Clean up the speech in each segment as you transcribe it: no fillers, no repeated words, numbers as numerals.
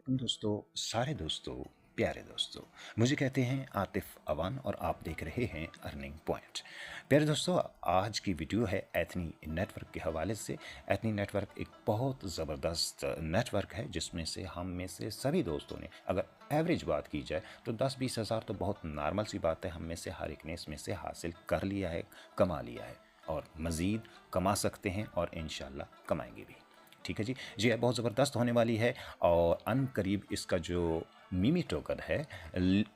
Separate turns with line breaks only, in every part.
वालेकुम दोस्तों, सारे दोस्तों, प्यारे दोस्तों। मुझे कहते हैं आतिफ अवान और आप देख रहे हैं अर्निंग पॉइंट। प्यारे दोस्तों, आज की वीडियो है एथनी नेटवर्क के हवाले से। एथनी नेटवर्क एक बहुत ज़बरदस्त नेटवर्क है जिसमें से हम में से सभी दोस्तों ने, अगर एवरेज बात की जाए तो 10-20 हज़ार तो बहुत नॉर्मल सी बात है, हम में से हर एक ने इसमें से हासिल कर लिया है, कमा लिया है और मज़ीद कमा सकते हैं और इंशाल्लाह कमाएंगे भी। ठीक है जी, जी बहुत ज़बरदस्त होने वाली है और अन करीब इसका जो मीमी टोकन है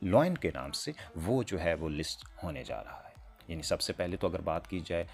लॉइन के नाम से वो जो है वो लिस्ट होने जा रहा है। यानी सबसे पहले तो अगर बात की जाए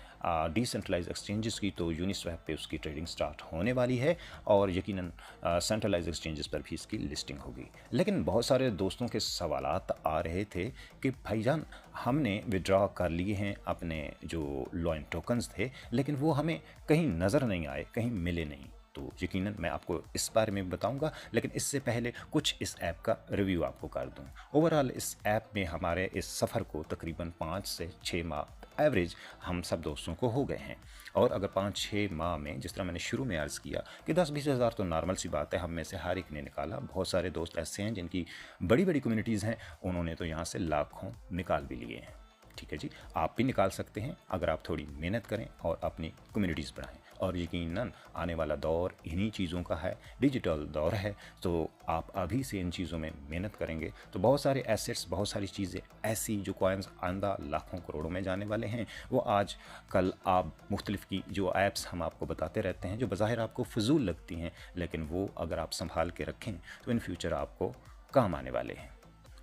डिसेंट्रलाइज एक्सचेंजेस की तो यूनिस्वैप पे उसकी ट्रेडिंग स्टार्ट होने वाली है और यकीनन सेंट्रलाइज एक्सचेंजेस पर भी इसकी लिस्टिंग होगी। लेकिन बहुत सारे दोस्तों के सवालात आ रहे थे कि भाईजान हमने विड्रॉ कर लिए हैं अपने जो लॉइन टोकन्स थे, लेकिन वो हमें कहीं नज़र नहीं आए, कहीं मिले नहीं। तो यकीनन मैं आपको इस बारे में बताऊंगा, लेकिन इससे पहले कुछ इस ऐप का रिव्यू आपको कर दूं। ओवरऑल इस ऐप में हमारे इस सफ़र को तकरीबन 5 से 6 माह एवरेज हम सब दोस्तों को हो गए हैं। और अगर 5-6 माह में, जिस तरह मैंने शुरू में अर्ज़ किया कि 10-20 हज़ार तो नॉर्मल सी बात है, हम में से हर एक ने निकाला। बहुत सारे दोस्त ऐसे हैं जिनकी बड़ी बड़ी कम्युनिटीज़ हैं, उन्होंने तो यहाँ से लाखों निकाल भी लिए हैं। ठीक है जी, आप भी निकाल सकते हैं अगर आप थोड़ी मेहनत करें और अपनी कम्युनिटीज़ बढ़ाएं। और यकीनन आने वाला दौर इन्हीं चीज़ों का है, डिजिटल दौर है, तो आप अभी से इन चीज़ों में मेहनत करेंगे तो बहुत सारे एसेट्स, बहुत सारी चीज़ें ऐसी जो कॉइन्स आंदा लाखों करोड़ों में जाने वाले हैं, वो आज कल आप मुख्तलिफ की जो ऐप्स हम आपको बताते रहते हैं जो बज़ाहिर आपको फजूल लगती हैं, लेकिन वो अगर आप संभाल के रखें तो इन फ्यूचर आपको काम आने वाले हैं।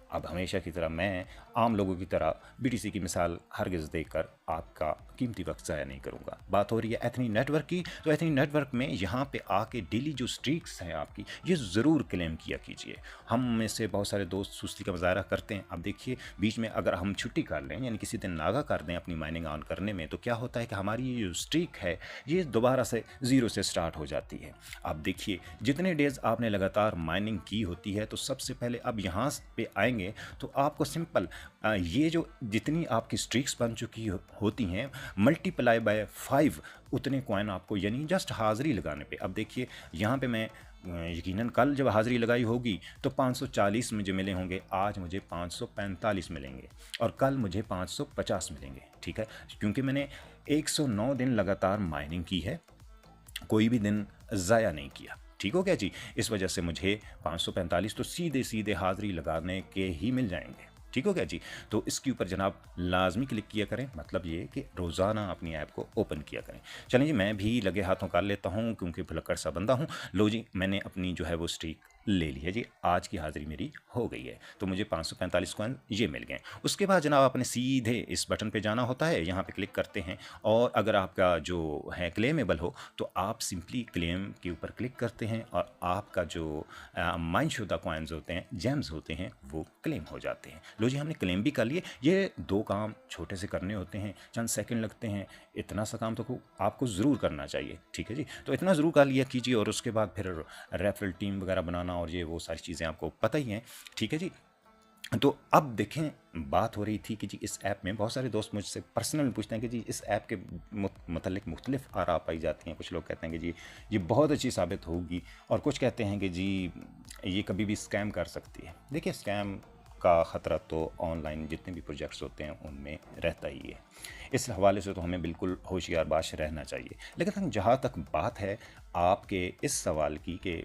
अब हमेशा की तरह मैं आम लोगों की तरह बीटीसी की मिसाल हरगिज़ देकर आपका कीमती वक्त ज़ाया नहीं करूँगा। बात हो रही है एथनी नेटवर्क की, तो एथनी नेटवर्क में यहाँ पे आके डेली जो स्ट्रीक्स हैं आपकी, ये ज़रूर क्लेम किया कीजिए। हम में से बहुत सारे दोस्त सुस्ती का मुजाहरा करते हैं। अब देखिए, बीच में अगर हम छुट्टी कर लें, यानी किसी दिन नागा कर दें अपनी माइनिंग ऑन करने में, तो क्या होता है कि हमारी ये जो स्ट्रीक है ये दोबारा से ज़ीरो से स्टार्ट हो जाती है। अब देखिए, जितने डेज़ आपने लगातार माइनिंग की होती है, तो सबसे पहले अब यहाँ पे आएंगे तो आपको सिंपल ये जो जितनी आपकी स्ट्रीक्स बन चुकी होती हैं मल्टीप्लाई बाय 5 उतने कॉइन आपको, यानी जस्ट हाज़िरी लगाने पे। अब देखिए यहाँ पे मैं यकीनन कल जब हाज़िरी लगाई होगी तो 540 मुझे मिले होंगे, आज मुझे 545 मिलेंगे और कल मुझे 550 मिलेंगे। ठीक है, क्योंकि मैंने 109 दिन लगातार माइनिंग की है, कोई भी दिन ज़ाया नहीं किया। ठीक हो गया जी, इस वजह से मुझे 545 तो सीधे सीधे हाज़िरी लगाने के ही मिल जाएंगे। ठीक हो गया जी, तो इसके ऊपर जनाब लाजमी क्लिक किया करें, मतलब ये कि रोज़ाना अपनी ऐप को ओपन किया करें। चलें जी, मैं भी लगे हाथों कर लेता हूँ क्योंकि भुलक्कड़ सा बंदा हूँ। लो जी, मैंने अपनी जो है वो स्ट्रीक ले ली है जी, आज की हाज़िरी मेरी हो गई है, तो मुझे 545 कॉइन ये मिल गए। उसके बाद जनाब आपने सीधे इस बटन पे जाना होता है, यहाँ पे क्लिक करते हैं और अगर आपका जो है क्लेमेबल हो तो आप सिंपली क्लेम के ऊपर क्लिक करते हैं और आपका जो माइन शुदा कॉइन्स होते हैं, जेम्स होते हैं, वो क्लेम हो जाते हैं। लो जी, हमने क्लेम भी कर लिए। ये 2 काम छोटे से करने होते हैं, चंद सेकंड लगते हैं, इतना सा काम तो आपको ज़रूर करना चाहिए। ठीक है जी, तो इतना ज़रूर कर लिया कीजिए और उसके बाद फिर रेफरल टीम वगैरह बनाना और ये वो सारी चीज़ें आपको पता ही हैं। ठीक है जी, तो अब देखें, बात हो रही थी कि जी इस ऐप में बहुत सारे दोस्त मुझसे पर्सनल पूछते हैं कि जी इस ऐप के मतलब मुख्तलिफ आरा पाई जाती हैं। कुछ लोग कहते हैं कि जी ये बहुत अच्छी साबित होगी और कुछ कहते हैं कि जी ये कभी भी स्कैम कर सकती है। देखिए, स्कैम का ख़तरा तो ऑनलाइन जितने भी प्रोजेक्ट्स होते हैं उनमें रहता ही है। इस हवाले से तो हमें बिल्कुल होशियार बाश रहना चाहिए। लेकिन जहाँ तक बात है आपके इस सवाल की कि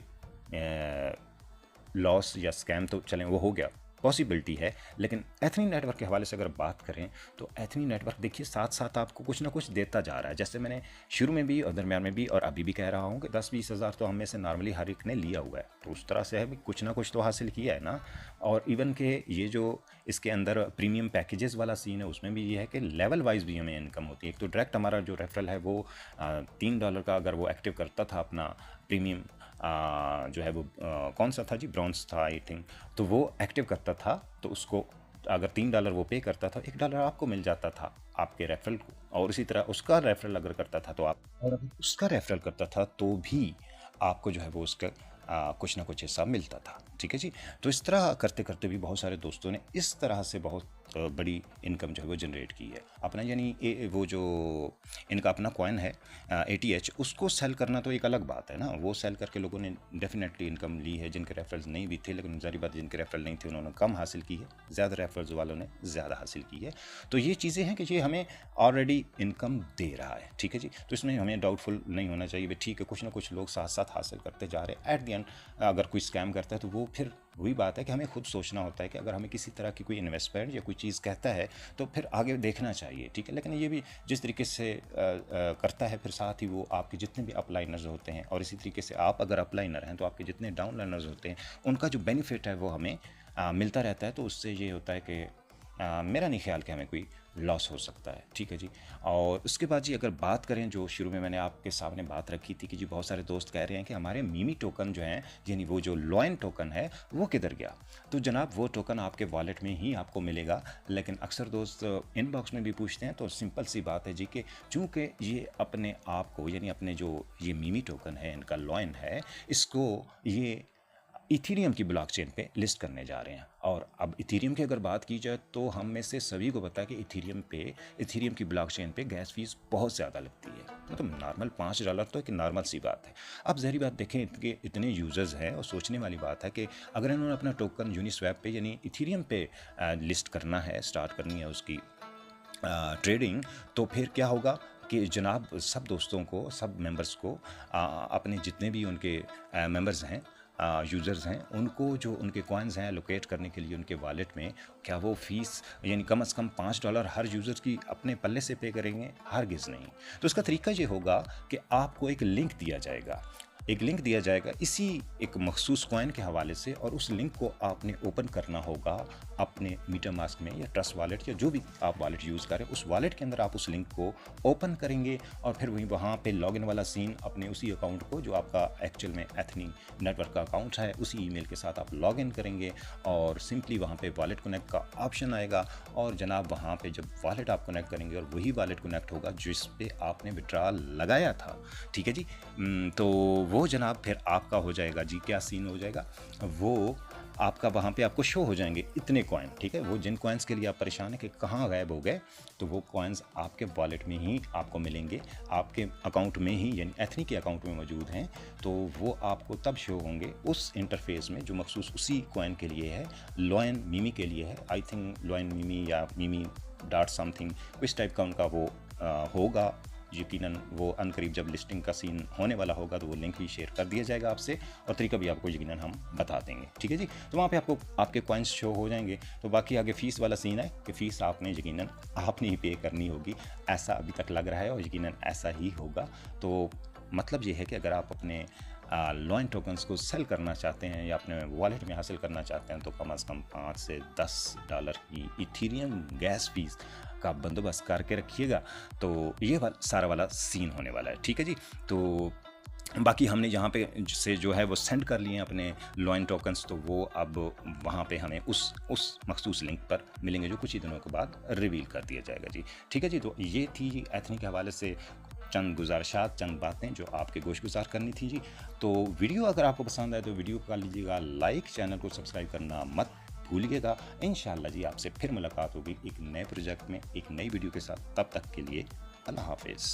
लॉस या स्कैम, तो चलें वो हो गया, पॉसिबिलिटी है। लेकिन एथनी नेटवर्क के हवाले से अगर बात करें तो एथनी नेटवर्क देखिए साथ साथ आपको कुछ ना कुछ देता जा रहा है। जैसे मैंने शुरू में भी और दरमियान में भी और अभी भी कह रहा हूँ कि 10-20 हज़ार तो हम में से नॉर्मली हर एक ने लिया हुआ है, तो उस तरह से है भी कुछ ना कुछ तो हासिल किया है ना। और इवन के ये जो इसके अंदर प्रीमियम पैकेजेस वाला सीन है उसमें भी ये है कि लेवल वाइज भी हमें इनकम होती है। एक तो डायरेक्ट हमारा जो रेफरल है वो $3 का अगर वो एक्टिव करता था अपना प्रीमियम जो है वो कौन सा था जी, ब्रॉन्ज था आई थिंक, तो वो एक्टिव करता था तो उसको अगर $3 वो पे करता था, $1 आपको मिल जाता था आपके रेफरल को। और इसी तरह उसका रेफरल अगर करता था तो आप, और अगर उसका रेफरल करता था तो भी आपको जो है वो उसका कुछ ना कुछ हिस्सा मिलता था। ठीक है जी, तो इस तरह करते करते भी बहुत सारे दोस्तों ने इस तरह से बहुत बड़ी इनकम जो है वो जनरेट की है। अपना यानी वो जो इनका अपना कॉइन है ATH, उसको सेल करना तो एक अलग बात है ना, वो सेल करके लोगों ने डेफिनेटली इनकम ली है। जिनके रेफरल्स नहीं भी थे, लेकिन जारी बात जिनके रेफरल नहीं थे उन्होंने कम हासिल की है, ज़्यादा रेफरल्स वालों ने ज़्यादा हासिल की है। तो ये चीज़ें हैं कि ये हमें ऑलरेडी इनकम दे रहा है, ठीक है जी। तो इसमें हमें डाउटफुल नहीं होना चाहिए भाई, ठीक है कुछ ना कुछ लोग साथ साथ हासिल करते जा रहे हैं। एट द एंड अगर कोई स्कैम करता है तो वो फिर वही बात है कि हमें खुद सोचना होता है कि अगर हमें किसी तरह की कोई इन्वेस्टमेंट या कोई चीज़ कहता है तो फिर आगे देखना चाहिए, ठीक है। लेकिन ये भी जिस तरीके से करता है, फिर साथ ही वो आपके जितने भी अपलाइनर्स होते हैं, और इसी तरीके से आप अगर अपलाइनर हैं तो आपके जितने डाउनलाइनर्स होते हैं, उनका जो बेनिफिट है वो हमें मिलता रहता है। तो उससे ये होता है कि मेरा नहीं ख्याल कि हमें कोई लॉस हो सकता है, ठीक है जी। और उसके बाद जी अगर बात करें, जो शुरू में मैंने आपके सामने बात रखी थी कि जी बहुत सारे दोस्त कह रहे हैं कि हमारे मीमी टोकन जो हैं, यानी वो जो लॉइन टोकन है वो किधर गया। तो जनाब वो टोकन आपके वॉलेट में ही आपको मिलेगा। लेकिन अक्सर दोस्त इनबॉक्स में भी पूछते हैं, तो सिंपल सी बात है जी कि चूँकि ये अपने आप को, यानी अपने जो ये मीमी टोकन है, इनका लॉइन है, इसको ये इथीरियम की ब्लॉकचेन पे लिस्ट करने जा रहे हैं। और अब इथीरियम की अगर बात की जाए तो हम में से सभी को पता है कि इथीरियम की ब्लॉकचेन पे गैस फीस बहुत ज़्यादा लगती है। मतलब नॉर्मल $5 तो एक नॉर्मल सी बात है। अब ज़हरी बात देखें कि इतने यूज़र्स हैं, और सोचने वाली बात है कि अगर इन्होंने अपना टोकन यूनिस्वैप पे यानी इथीरियम पे लिस्ट करना है, स्टार्ट करनी है उसकी ट्रेडिंग, तो फिर क्या होगा कि जनाब सब दोस्तों को, सब मेंबर्स को अपने जितने भी उनके मेंबर्स हैं, यूज़र्स हैं, उनको जो उनके कॉइन्स हैं लोकेट करने के लिए उनके वॉलेट में, क्या वो फ़ीस यानी कम से कम $5 हर यूज़र की अपने पल्ले से पे करेंगे? हरगिज़ नहीं। तो इसका तरीका ये होगा कि आपको एक लिंक दिया जाएगा, इसी एक मखसूस कॉइन के हवाले से, और उस लिंक को आपने ओपन करना होगा अपने मीटरमास्क में या ट्रस्ट वॉलेट या जो भी आप वॉलेट यूज़ करें, उस वॉलेट के अंदर आप उस लिंक को ओपन करेंगे, और फिर वहाँ पे लॉगिन वाला सीन, अपने उसी अकाउंट को जो आपका एक्चुअल में एथनी नेटवर्क का अकाउंट है, उसी ईमेल के साथ आप लॉगिन करेंगे, और सिंपली वहाँ पे वॉलेट कनेक्ट का ऑप्शन आएगा, और जनाब वहाँ पे जब वॉलेट आप कनेक्ट करेंगे, और वही वॉलेट कनेक्ट होगा जिस पे आपने विड्रॉल लगाया था, ठीक है जी। तो वो जनाब फिर आपका हो जाएगा जी। क्या सीन हो जाएगा, वो आपका वहाँ पे आपको शो हो जाएंगे इतने कॉइन, ठीक है। वो जिन कॉइन्स के लिए आप परेशान है कि कहाँ गायब हो गए, तो वो कॉइन्स आपके वॉलेट में ही आपको मिलेंगे, आपके अकाउंट में ही, यानी एथनी के अकाउंट में मौजूद हैं। तो वो आपको तब शो होंगे उस इंटरफेस में जो मखसूस उसी कॉइन के लिए है, लॉइन मीमी के लिए है। आई थिंक लॉइन मीमी या मीमी डॉट समथिंग इस टाइप का उनका वो होगा। यकीनन वो अनकरीब जब लिस्टिंग का सीन होने वाला होगा तो वो लिंक भी शेयर कर दिया जाएगा आपसे, और तरीका भी आपको यकीनन हम बता देंगे, ठीक है जी। तो वहाँ पे आपको आपके कॉइन्स शो हो जाएंगे। तो बाकी आगे फ़ीस वाला सीन है कि फ़ीस आपने यकीनन आपने ही पे करनी होगी, ऐसा अभी तक लग रहा है, और यकीनन ऐसा ही होगा। तो मतलब ये है कि अगर आप अपने लॉइन टोकन्स को सेल करना चाहते हैं या अपने वॉलेट में हासिल करना चाहते हैं, तो कम से कम $5 से $10 की इथीरियम गैस फीस का बंदोबस्त करके रखिएगा। तो ये सारा वाला सीन होने वाला है, ठीक है जी। तो बाकी हमने यहाँ पे से जो है वो सेंड कर लिए हैं अपने लॉइन टोकन्स, तो वो अब वहाँ पे हमें उस मखसूस लिंक पर मिलेंगे जो कुछ ही दिनों के बाद रिवील कर दिया जाएगा जी, ठीक है जी। तो ये थी एथनी के हवाले से चंद गुजारिशात, चंद बातें जो आपके गोशगुजार करनी थी जी। तो वीडियो अगर आपको पसंद आए तो वीडियो कर लीजिएगा लाइक, चैनल को सब्सक्राइब करना मत भूलिएगा। इंशाल्लाह जी आपसे फिर मुलाकात होगी एक नए प्रोजेक्ट में, एक नई वीडियो के साथ। तब तक के लिए अल्लाह हाफिज़।